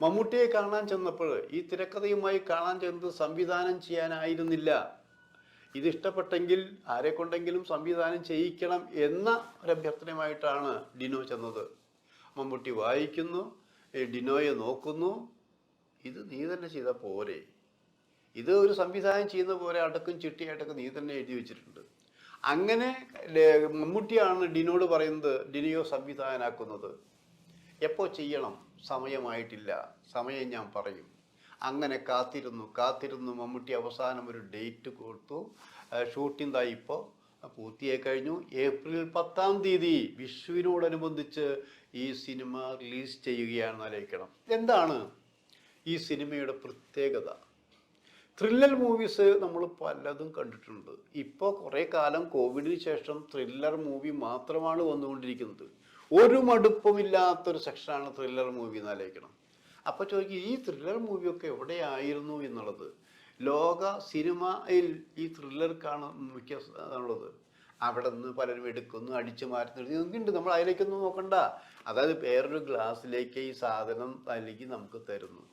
മമ്മൂട്ടിയെ കാണാൻ ചെന്നപ്പോൾ ഈ തിരക്കഥയുമായി കാണാൻ ചെന്നത് സംവിധാനം ചെയ്യാനായിരുന്നില്ല. ഇതിഷ്ടപ്പെട്ടെങ്കിൽ ആരെ കൊണ്ടെങ്കിലും സംവിധാനം ചെയ്യിക്കണം എന്ന ഒരു അഭ്യർത്ഥനയുമായിട്ടാണ് ഡിനോ ചെന്നത്. മമ്മൂട്ടി വായിക്കുന്നു, ഡിനോയെ നോക്കുന്നു. ഇത് നീ തന്നെ ചെയ്താൽ പോരെ, ഇത് ഒരു സംവിധാനം ചെയ്യുന്ന പോലെ അടക്കും ചിട്ടിയായിട്ടൊക്കെ നീ തന്നെ എഴുതി വെച്ചിട്ടുണ്ട്. അങ്ങനെ മമ്മൂട്ടിയാണ് ഡിനോട് പറയുന്നത്, ഡിനോയോ സംവിധായകനാക്കുന്നത്. എപ്പോൾ ചെയ്യണം? സമയമായിട്ടില്ല, സമയം ഞാൻ പറയും. അങ്ങനെ കാത്തിരുന്നു മമ്മൂട്ടി അവസാനം ഒരു ഡേറ്റ് കൊടുത്തു. ഷൂട്ടിംഗ് തായി ഇപ്പോൾ പൂർത്തിയായി കഴിഞ്ഞു. ഏപ്രിൽ 10-ാം തീയതി വിഷുവിനോടനുബന്ധിച്ച് ഈ സിനിമ റിലീസ് ചെയ്യുകയാണെന്ന് ആലോചിക്കണം. എന്താണ് ഈ സിനിമയുടെ പ്രത്യേകത? ത്രില്ലർ മൂവീസ് നമ്മൾ പലതും കണ്ടിട്ടുണ്ട്. ഇപ്പോൾ കുറേ കാലം കോവിഡിന് ശേഷം ത്രില്ലർ മൂവി മാത്രമാണ് വന്നുകൊണ്ടിരിക്കുന്നത്. ഒരു മടുപ്പുമില്ലാത്തൊരു സെക്ഷനാണ് ത്രില്ലർ മൂവി എന്ന് ആലോചിക്കണം. അപ്പോൾ ചോദിക്കും, ഈ ത്രില്ലർ മൂവിയൊക്കെ എവിടെയായിരുന്നു എന്നുള്ളത്. ലോക സിനിമയിൽ ഈ ത്രില്ലർക്കാണ് ഉള്ളത്. അവിടെ നിന്ന് പലരും എടുക്കുന്നു, അടിച്ചു മാറ്റുന്നു, ഇതൊക്കെയുണ്ട്. നമ്മൾ അതിലേക്കൊന്നും നോക്കണ്ട. അതായത് വേറൊരു ഗ്ലാസ്സിലേക്ക് ഈ സാധനം അല്ലെങ്കിൽ നമുക്ക് തരുന്നു.